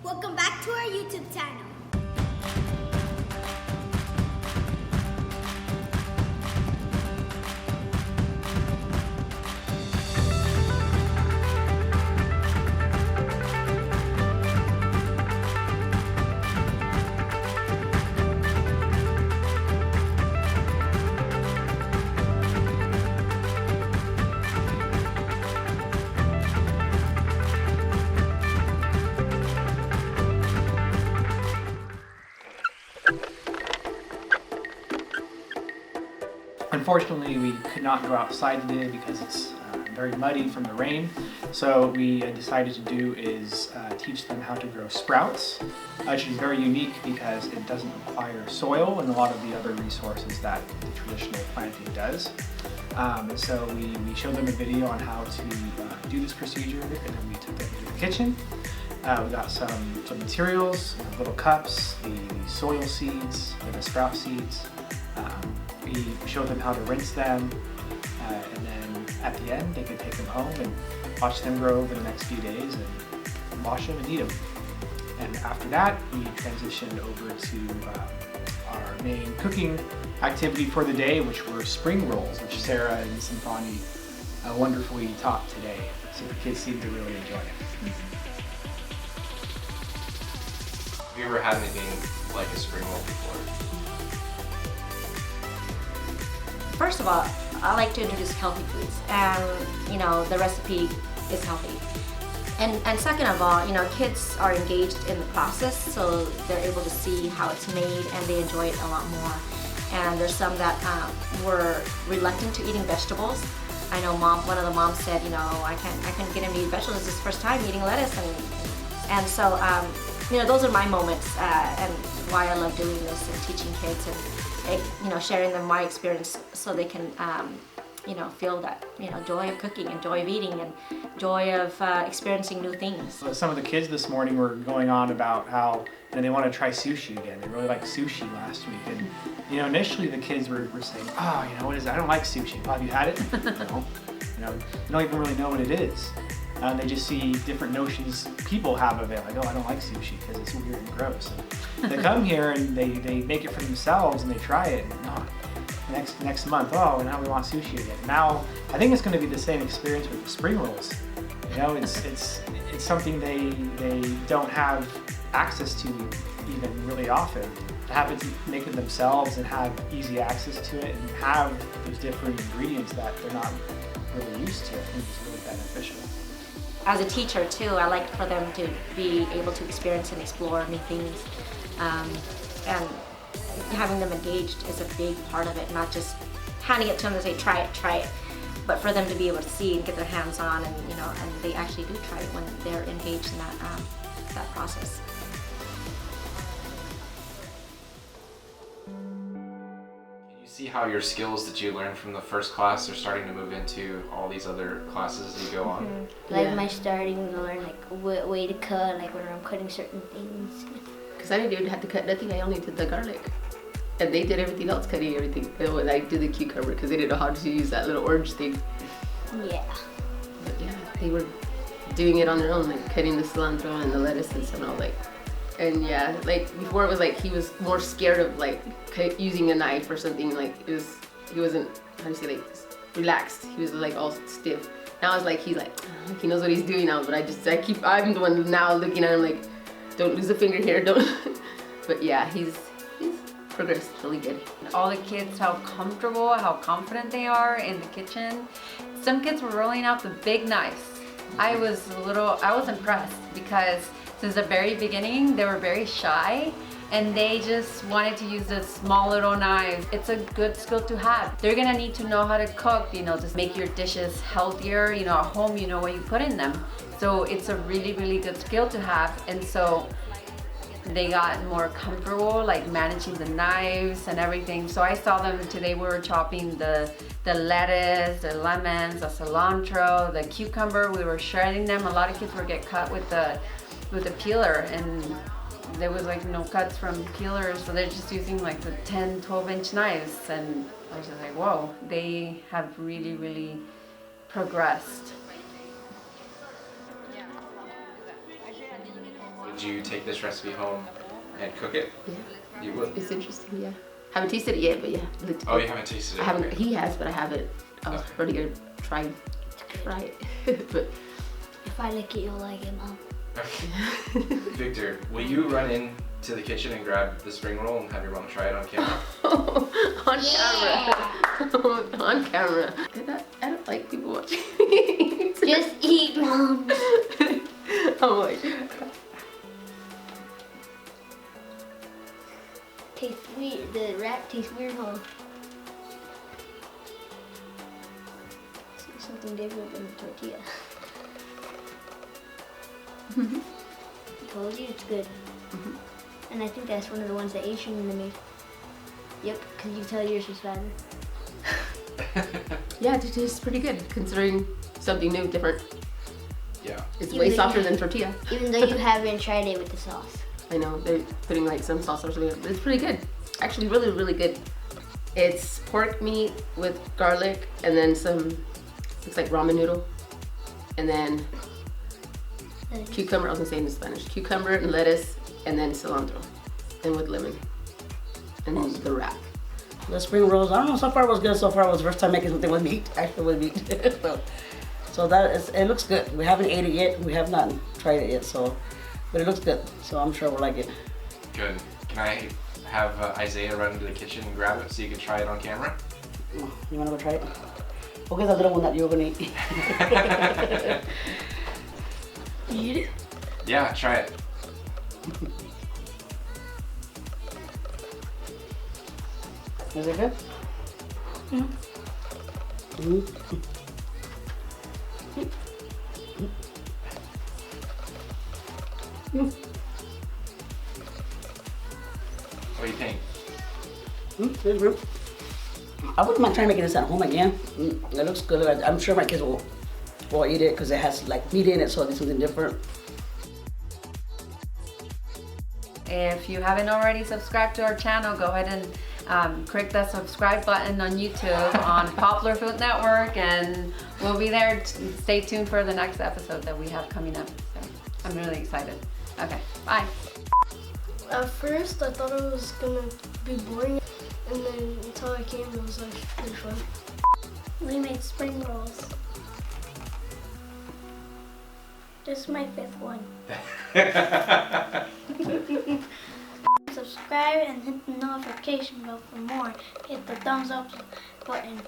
Welcome back to our YouTube channel. Unfortunately, we could not go outside today because it's very muddy from the rain. So what we decided to do is teach them how to grow sprouts, which is very unique because it doesn't require soil and a lot of the other resources that the traditional planting does. And so we showed them a video on how to do this procedure, and then we took it into the kitchen. We got some materials, little cups, the soil seeds, and the sprout seeds. We showed them how to rinse them, and then at the end they could take them home and watch them grow over the next few days and wash them and eat them. And after that, we transitioned over to our main cooking activity for the day, which were spring rolls, which Sarah and Symphony wonderfully taught today. So the kids seemed to really enjoy it. Have you ever had anything like a spring roll before? First of all, I like to introduce healthy foods, and the recipe is healthy. And second of all, kids are engaged in the process, so they're able to see how it's made and they enjoy it a lot more. And there's some that were reluctant to eating vegetables. I know one of the moms said, I couldn't get him to eat vegetables. It's his first time eating lettuce, and so those are my moments and why I love doing this and teaching kids and sharing them my experience so they can feel that joy of cooking and joy of eating and joy of experiencing new things. So some of the kids this morning were going on about how they want to try sushi again. They really liked sushi last week, and initially the kids were saying, what is it? I don't like sushi. Have you had it? No. You don't even really know what it is. They just see different notions people have of it, like, I don't like sushi because it's weird and gross. And they come here and they make it for themselves and they try it, and next month, now we want sushi again. Now, I think it's going to be the same experience with the spring rolls. It's something they don't have access to even really often. To have it make it themselves and have easy access to it and have those different ingredients that they're not really used to, I think is really beneficial. As a teacher too, I like for them to be able to experience and explore new things, and having them engaged is a big part of it. Not just handing it to them and say try it, but for them to be able to see and get their hands on, and and they actually do try it when they're engaged in that process. See how your skills that you learned from the first class are starting to move into all these other classes as you go on? Mm-hmm. Like my starting to learn way to cut, like when I'm cutting certain things. Because I didn't even have to cut nothing, I only did the garlic. And they did everything else, cutting everything. And I did the cucumber because they didn't know how to use that little orange thing. Yeah. But yeah, they were doing it on their own, like cutting the cilantro and the lettuce and stuff, and I was like, and yeah, like before it was like he was more scared of like using a knife or something, like he wasn't, how do you say, like relaxed. He was like all stiff. Now it's like he knows what he's doing now, but I'm the one now looking at him like, don't lose a finger here, don't. But yeah, he's progressed really good. All the kids, how comfortable, how confident they are in the kitchen. Some kids were rolling out the big knives. I was impressed because since the very beginning, they were very shy and they just wanted to use the small little knives. It's a good skill to have. They're gonna need to know how to cook, just make your dishes healthier. At home, you know what you put in them. So it's a really, really good skill to have. And so they got more comfortable, like managing the knives and everything. So I saw them today, we were chopping the lettuce, the lemons, the cilantro, the cucumber, we were shredding them. A lot of kids would get cut with the peeler, and there was like no cuts from peelers, so they're just using like the 10, 12-inch knives, and I was just like, whoa, they have really, really progressed. would you take this recipe home and cook it? Yeah. You would? It's interesting, yeah. Haven't tasted it yet, but yeah. It looked Oh, good. you haven't tasted it? I haven't. Okay. He has, but I haven't. I was Okay. pretty good. Try it. But If I like it, you'll like it, Mom. Okay. Victor, will you run into the kitchen and grab the spring roll and have your mom try it on camera? on camera. On camera. I don't like people watching me. Just eat, Mom. I'm like, Tastes weird. The wrap tastes weird, huh? Something different than the tortilla. I told you it's good. And I think that's one of the ones that Asian made. Yep, because you tell yours was fatter. yeah, it tastes pretty good considering something new, different. Yeah. It's Even way though softer you- than tortilla. Even though you haven't tried it with the sauce. I know, they're putting like some sauce or something. It's pretty good. Actually, really, really good. It's pork meat with garlic and then some, looks like ramen noodle. And then cucumber, I was gonna say in Spanish. Cucumber and lettuce and then cilantro. And with lemon. And then the wrap. The spring rolls, I don't know, so far it was good. So far it was the first time making something with meat, actually with meat. so that is, it looks good. We haven't ate it yet. We have not tried it yet, so, but it looks good. So I'm sure we'll like it. Good. Can I have Isaiah run into the kitchen and grab it so you can try it on camera? Oh, you wanna go try it? We'll get the little one that you're gonna eat. Eat it? Yeah, try it. Is it good? Yeah. What do you think? It's good. I wouldn't mind trying making this at home again. It looks good. I'm sure my kids will eat it because it has like meat in it, so it's something different. If you haven't already subscribed to our channel, go ahead and click the subscribe button on YouTube on Popular Food Network, and we'll be there. Stay tuned for the next episode that we have coming up. So I'm really excited. Okay, bye. At first, I thought it was gonna be boring, and then until I came, it was like really fun. We made spring rolls. This is my 5th one. Subscribe and hit the notification bell for more. Hit the thumbs up button.